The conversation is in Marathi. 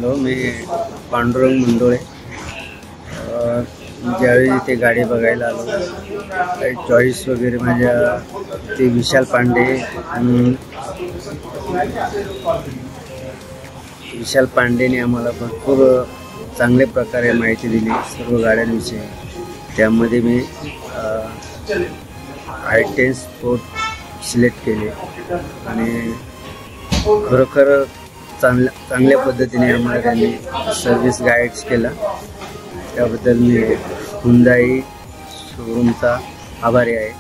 आलो। मी पांडुरंग मुंडोळे। ज्यावेळी ते गाडी बघायला आलो, काही चॉईस वगैरे माझ्या ते विशाल पांडेने आम्हाला भरपूर चांगल्या प्रकारे माहिती दिली सर्व गाड्यांविषयी। त्यामध्ये मी i10 स्पोर्ट सिलेक्ट केले आणि खरोखर चांगल्या पद्धतीने आम्हाला त्यांनी सर्व्हिस गाईड्स केला। त्याबद्दल मी हुंदाई शोरूमचा आभारी आहे।